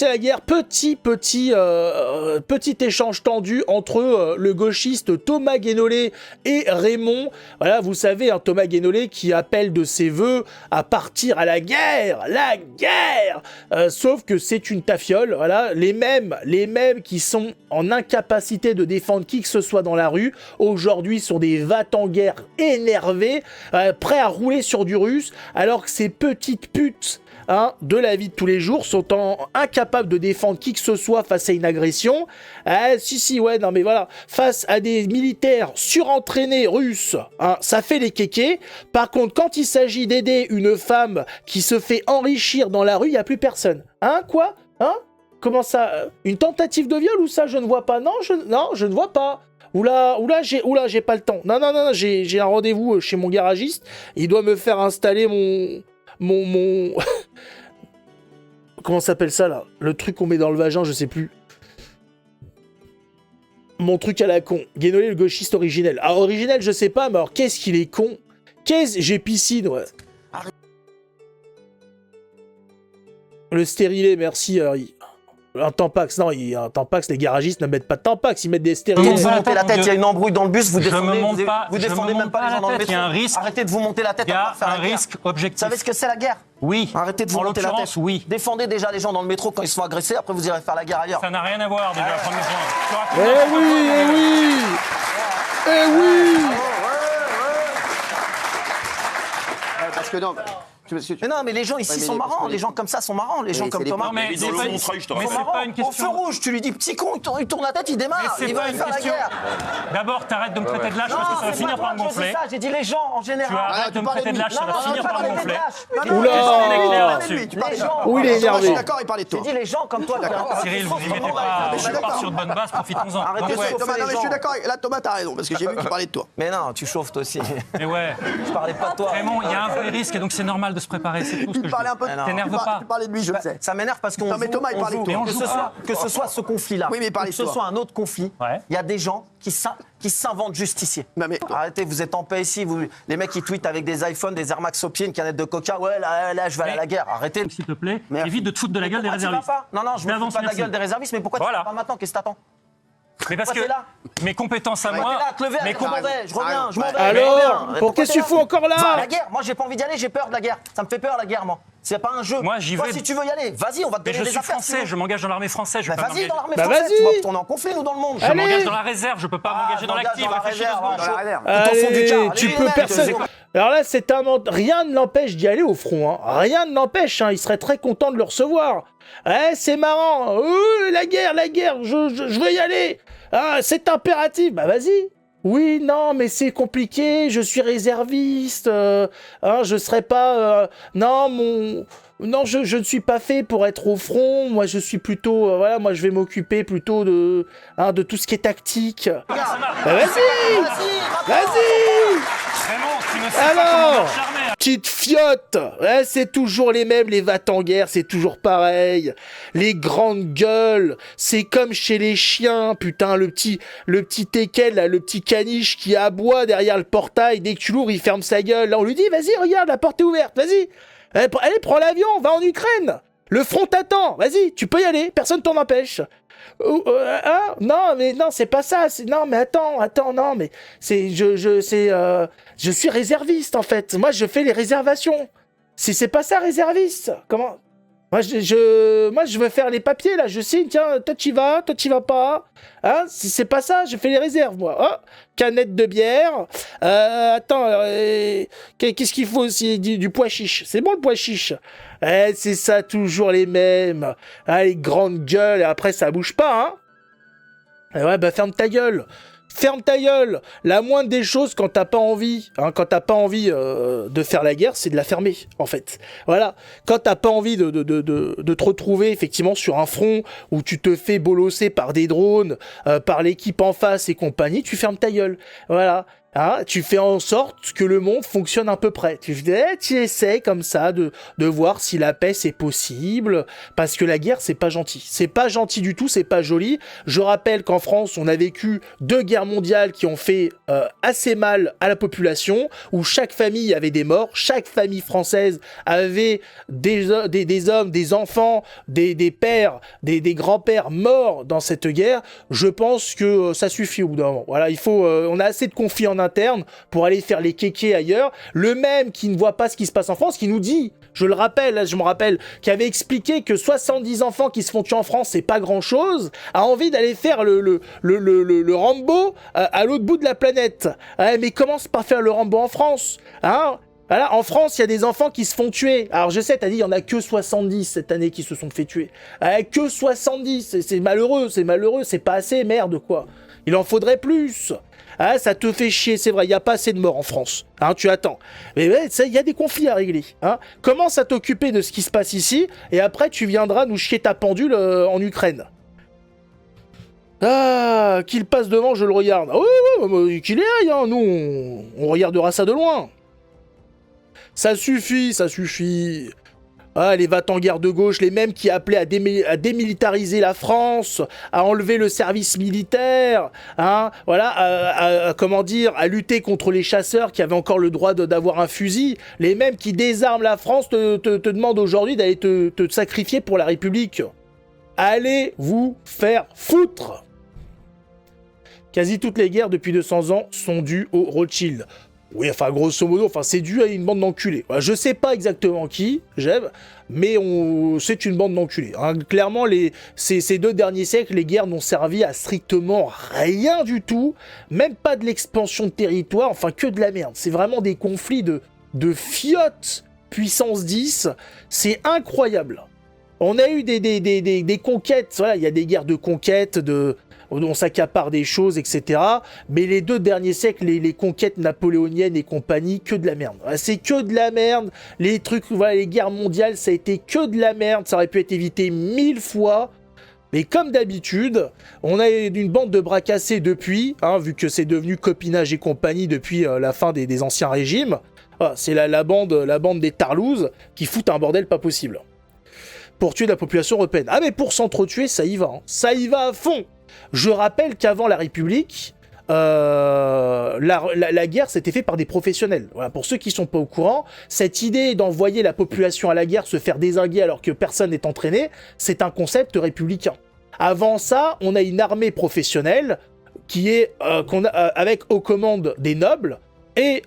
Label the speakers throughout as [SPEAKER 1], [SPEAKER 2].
[SPEAKER 1] commencer la guerre, petit échange tendu entre le gauchiste Thomas Guénolé et Raymond. Voilà, vous savez, hein, Thomas Guénolé qui appelle de ses voeux à partir à la guerre, sauf que c'est une tafiole. Voilà, les mêmes qui sont en incapacité de défendre qui que ce soit dans la rue, aujourd'hui sont des va-t-en-guerre énervés, prêts à rouler sur du russe, alors que ces petites putes de la vie de tous les jours sont incapables de défendre qui que ce soit face à une agression. Face à des militaires surentraînés russes, ça fait les kékés. Par contre, quand il s'agit d'aider une femme qui se fait enrichir dans la rue, il n'y a plus personne. Quoi Comment ça Une tentative de viol ou ça? Je ne vois pas. Non, je ne vois pas. Oula, j'ai pas le temps. Non, j'ai un rendez-vous chez mon garagiste. Il doit me faire installer mon... Comment s'appelle ça, là? Le truc qu'on met dans le vagin, je sais plus. Mon truc à la con. Guénolé, le gauchiste originel. Ah, originel, je sais pas, mais alors, qu'est-ce qu'il est con? J'ai piscine, ouais. Le stérilet, merci, Harry. Un Tampax, non, un Tampax, les garagistes ne mettent pas de Tampax, ils mettent des stérilets.
[SPEAKER 2] Vous montez la tête, il y a une embrouille dans le bus, vous défendez même pas les gens dans le métro.
[SPEAKER 3] Il y a un risque.
[SPEAKER 2] Arrêtez de vous monter la tête.
[SPEAKER 3] Il y a un risque objectif.
[SPEAKER 2] Vous savez ce que c'est la guerre?
[SPEAKER 3] Oui.
[SPEAKER 2] Arrêtez de vous monter la tête.
[SPEAKER 3] Oui.
[SPEAKER 2] Défendez déjà les gens dans le métro quand ils se font agresser, après vous irez faire la guerre ailleurs.
[SPEAKER 3] Ça n'a rien à voir déjà, premier point.
[SPEAKER 2] Parce que non... Mais non, mais les gens ici sont marrants, les gens comme ça sont marrants, les gens comme Thomas.
[SPEAKER 3] Mais c'est pas une question.
[SPEAKER 2] Au feu rouge, tu lui dis petit con, il tourne la tête, il démarre, il va faire la guerre.
[SPEAKER 3] D'abord, t'arrêtes de me traiter de lâche parce que ça va finir par me gonfler.
[SPEAKER 2] J'ai dit les gens en général.
[SPEAKER 3] Tu arrêtes de me traiter de lâche, ça va finir par me gonfler.
[SPEAKER 1] Oula. Oui, il est énervé.
[SPEAKER 2] Je suis d'accord, il parlait de toi. J'ai dit les gens comme toi.
[SPEAKER 3] Cyril, vous n'y mettez pas. Je pars sur de bonnes bases, profitons-en.
[SPEAKER 2] Arrêtez de
[SPEAKER 4] Thomas, non, mais je suis d'accord. Là, Thomas, t'as raison, parce que j'ai vu qu'il parlait de toi.
[SPEAKER 2] Mais non, tu chauffes toi aussi.
[SPEAKER 3] Mais ouais.
[SPEAKER 2] Je parlais pas de toi.
[SPEAKER 3] Raymond, il y a un vrai risque et donc c'est normal de se préparer. C'est tout ce que je dis. T'énerve pas.
[SPEAKER 4] Tu parlais de lui, je sais.
[SPEAKER 2] Ça m'énerve parce qu'on
[SPEAKER 4] Non, mais Thomas, il parlait de toi.
[SPEAKER 2] Que ce soit ce conflit-là,
[SPEAKER 4] oui, mais
[SPEAKER 2] que ce soit un autre conflit, il y a des gens qui s'inventent justiciers. Arrêtez, vous êtes en paix ici. Les mecs qui tweetent avec des iPhones, des Air Max au pied, une canette de coca. Ouais, là, je vais aller à la guerre. Arrêtez.
[SPEAKER 3] S'il te plaît, évite de te foutre de la gueule des réservistes.
[SPEAKER 2] Non, je me fous pas de la gueule des réservistes, mais pourquoi tu vas pas maintenant? Qu'est-ce que t'attends?
[SPEAKER 3] Mais parce que mes compétences à moi...
[SPEAKER 2] Je reviens, je m'en vais.
[SPEAKER 1] Alors, pour qu'est-ce que tu fous encore là?
[SPEAKER 2] La guerre, moi j'ai pas envie d'y aller, j'ai peur de la guerre. Ça me fait peur la guerre, moi. C'est pas un jeu.
[SPEAKER 3] Moi j'y vais.
[SPEAKER 2] Toi, si tu veux y aller, vas-y, on va te donner des affaires.
[SPEAKER 3] Je suis français, je m'engage dans l'armée française.
[SPEAKER 2] Vas-y dans l'armée française, tu vas retourner en conflit, nous, dans le monde.
[SPEAKER 3] Je m'engage dans la réserve, je peux pas m'engager dans l'active.
[SPEAKER 1] Allez, tu peux personne. Alors là, rien ne l'empêche d'y aller au front. Rien ne l'empêche. Il serait très content de le recevoir. C'est marrant. La guerre, je veux y aller. C'est impératif. Bah vas-y. Oui, non, mais c'est compliqué. Je suis réserviste. Je serais pas. Non, je ne suis pas fait pour être au front. Moi, je suis plutôt... moi, je vais m'occuper plutôt de tout ce qui est tactique. Bah, vas-y.
[SPEAKER 3] Vraiment, tu ne sais pas comment charmer.
[SPEAKER 1] Petite fiotte, c'est toujours les mêmes, les va-t-en-guerre, c'est toujours pareil. Les grandes gueules, c'est comme chez les chiens, putain, le petit teckel, là, le petit caniche qui aboie derrière le portail, dès que tu l'ouvres, il ferme sa gueule. Là, on lui dit, vas-y, regarde, la porte est ouverte, vas-y. Allez, prends l'avion, va en Ukraine. Le front t'attend, vas-y, tu peux y aller, personne t'en empêche. Non, mais non, c'est pas ça. Non, mais attends, non, mais je suis réserviste en fait. Moi, je fais les réservations. C'est pas ça, réserviste. Comment? Moi, je veux faire les papiers là. Je signe. Tiens, toi tu vas pas. C'est pas ça. Je fais les réserves moi. Canette de bière. Attends. Qu'est-ce qu'il faut aussi? Du pois chiche. C'est bon le pois chiche. C'est ça, toujours les mêmes. Les grandes gueules, et après ça bouge pas, ferme ta gueule. Ferme ta gueule. La moindre des choses quand t'as pas envie, de faire la guerre, c'est de la fermer, en fait. Voilà. Quand t'as pas envie de te retrouver, effectivement, sur un front où tu te fais bolosser par des drones, par l'équipe en face et compagnie, tu fermes ta gueule. Voilà. Hein, tu fais en sorte que le monde fonctionne à peu près. Tu essaies comme ça de voir si la paix c'est possible, parce que la guerre c'est pas gentil. C'est pas gentil du tout, c'est pas joli. Je rappelle qu'en France on a vécu 2 guerres mondiales qui ont fait assez mal à la population, où chaque famille avait des morts, chaque famille française avait des hommes, des enfants, des pères, des grands-pères morts dans cette guerre. Je pense que ça suffit au bout d'un moment. Voilà, il faut, on a assez de conflits en interne pour aller faire les kékés ailleurs. Le même qui ne voit pas ce qui se passe en France, qui nous dit, je le rappelle, là, je me rappelle, qui avait expliqué que 70 enfants qui se font tuer en France, c'est pas grand chose, a envie d'aller faire le Rambo à l'autre bout de la planète. Mais commence par faire le Rambo en France, hein? Voilà, en France, il y a des enfants qui se font tuer. Alors je sais, t'as dit, il y en a que 70 cette année qui se sont fait tuer. Que 70, c'est malheureux, c'est pas assez, merde, quoi. Il en faudrait plus. Ah, ça te fait chier, c'est vrai, il n'y a pas assez de morts en France. Hein, tu attends. Mais ouais, il y a des conflits à régler. Hein. Commence à t'occuper de ce qui se passe ici, et après tu viendras nous chier ta pendule en Ukraine. Ah, qu'il passe devant, je le regarde. Ah oui, qu'il y aille, hein. Nous, on regardera ça de loin. Ça suffit, ça suffit. Ah, les va-t-en-guerre de gauche, les mêmes qui appelaient à démilitariser la France, à enlever le service militaire, hein, voilà, comment dire, à lutter contre les chasseurs qui avaient encore le droit d'avoir un fusil, les mêmes qui désarment la France te demandent aujourd'hui d'aller te sacrifier pour la République. Allez vous faire foutre! Quasi toutes les guerres depuis 200 ans sont dues aux Rothschild. Oui, enfin, grosso modo, c'est dû à une bande d'enculés. Je sais pas exactement qui, mais c'est une bande d'enculés. Hein. Clairement, ces 2 derniers siècles, les guerres n'ont servi à strictement rien du tout, même pas de l'expansion de territoire, enfin, que de la merde. C'est vraiment des conflits de fiottes puissance 10, c'est incroyable. On a eu des conquêtes, voilà, il y a des guerres de conquête, on s'accapare des choses, etc. Mais les 2 derniers siècles, les conquêtes napoléoniennes et compagnie, que de la merde. C'est que de la merde. Les trucs, voilà, les guerres mondiales, ça a été que de la merde. Ça aurait pu être évité 1000 fois. Mais comme d'habitude, on a une bande de bras cassés depuis, hein, vu que c'est devenu copinage et compagnie depuis la fin des anciens régimes. Voilà, c'est la bande des tarlouses qui foutent un bordel pas possible. Pour tuer la population européenne. Ah mais pour s'entretuer, ça y va. Hein. Ça y va à fond. Je rappelle qu'avant la République, la guerre s'était fait par des professionnels. Voilà, pour ceux qui ne sont pas au courant, cette idée d'envoyer la population à la guerre se faire dézinguer alors que personne n'est entraîné, c'est un concept républicain. Avant ça, on a une armée professionnelle qui est avec aux commandes des nobles et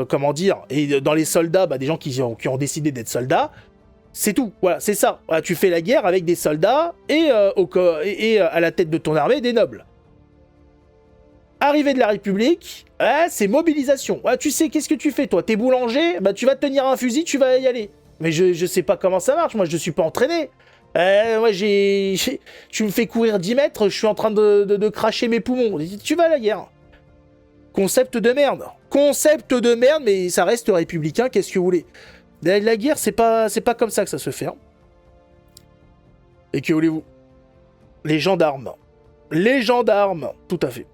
[SPEAKER 1] comment dire, et dans les soldats, des gens qui ont décidé d'être soldats. C'est tout, voilà, c'est ça. Voilà, tu fais la guerre avec des soldats et à la tête de ton armée, des nobles. Arrivée de la République, c'est mobilisation. Tu sais, qu'est-ce que tu fais, toi? T'es boulanger, tu vas tenir un fusil, tu vas y aller. Mais je sais pas comment ça marche, moi je suis pas entraîné. Moi tu me fais courir 10 mètres, je suis en train de cracher mes poumons. Tu vas à la guerre. Concept de merde. Concept de merde, mais ça reste républicain, qu'est-ce que vous voulez? La guerre, c'est pas comme ça que ça se fait. Hein. Et que voulez-vous? Les gendarmes. Les gendarmes, tout à fait.